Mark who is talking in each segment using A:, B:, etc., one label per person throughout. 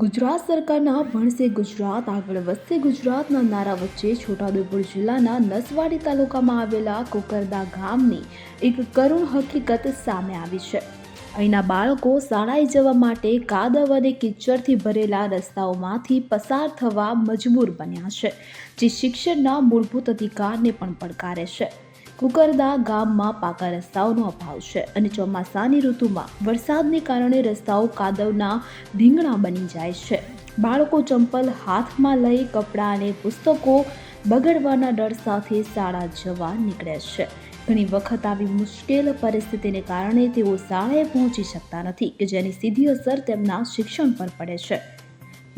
A: ગુજરાત સરકારના ભણશે ગુજરાત આગળ વધશે ગુજરાતના નારા વચ્ચે છોટાઉદેપુર જિલ્લાના નસવાડી તાલુકામાં આવેલા કુકરદા ગામની એક કરુણ હકીકત સામે આવી છે। અહીંના બાળકો શાળાએ જવા માટે કાદવ અને કિચડથી ભરેલા રસ્તાઓમાંથી પસાર થવા મજબૂર બન્યા છે, જે શિક્ષણના મૂળભૂત અધિકારને પણ પડકારે છે। કુકરદા ગામમાં પાકા રસ્તાઓનો અભાવ છે અને ચોમાસાની ઋતુમાં વરસાદને કારણે રસ્તાઓ કાદવના ઢીંગણા બની જાય છે। બાળકો ચંપલ હાથમાં લઈ કપડાં અને પુસ્તકો બગડવાના ડર સાથે શાળા જવા નીકળે છે। ઘણી વખત આવી મુશ્કેલ પરિસ્થિતિને કારણે તેઓ શાળાએ પહોંચી શકતા નથી, કે જેની સીધી અસર તેમના શિક્ષણ પર પડે છે।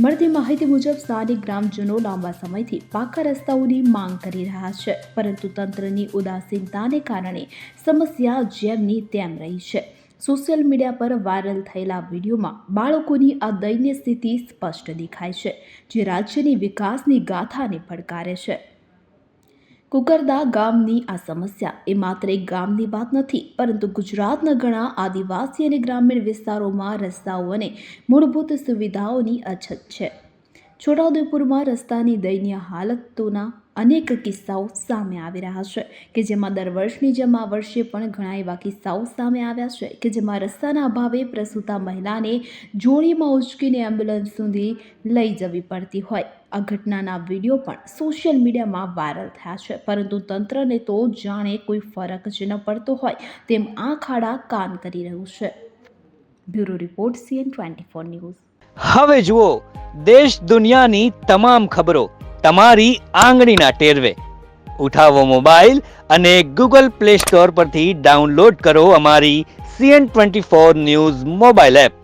A: મળતી માહિતી મુજબ સ્થાનિક ગ્રામજનો લાંબા સમયથી પાકા રસ્તાઓની માંગ કરી રહ્યા છે, પરંતુ તંત્રની ઉદાસીનતાને કારણે સમસ્યા જેમની તેમ રહી છે। સોશિયલ મીડિયા પર વાયરલ થયેલા વિડીયોમાં બાળકોની આ દયનીય સ્થિતિ સ્પષ્ટ દેખાય છે, જે રાજ્યની વિકાસની ગાથાને પડકારે છે। કુકરદા ગામની આ સમસ્યા એ માત્ર એક ગામની વાત નથી, પરંતુ ગુજરાતના ઘણા આદિવાસી અને ગ્રામીણ વિસ્તારોમાં રસ્તાઓ અને મૂળભૂત સુવિધાઓની અછત છે। છોટાઉદેપુરમાં રસ્તાની દયનીય હાલતોના અનેક કિસ્સાઓ સામે આવી રહ્યા છે, કે જેમાં દર વર્ષની જેમ આ વર્ષે પણ ઘણા એવા કિસ્સાઓ સામે આવ્યા છે, કે જેમાં રસ્તાના અભાવે પ્રસૂતા મહિલાને જોડીમાં ઉંચકીને એમ્બ્યુલન્સ સુધી લઈ જવી પડતી હોય। આ ઘટનાના વિડીયો પણ સોશિયલ મીડિયામાં વાયરલ થયા છે, પરંતુ તંત્રને તો જાણે કોઈ ફરક જ ન પડતો હોય તેમ આંખ આડા કાન કરી રહ્યું છે। Bureau report CN24 news.
B: હવે જુઓ દેશ દુનિયાની તમામ ખબરો તમારી આંગળીના ટેરવે। ઉઠાવો મોબાઈલ અને ગૂગલ પ્લે સ્ટોર પરથી ડાઉનલોડ કરો અમારી CN24 ન્યૂઝ મોબાઈલ એપ।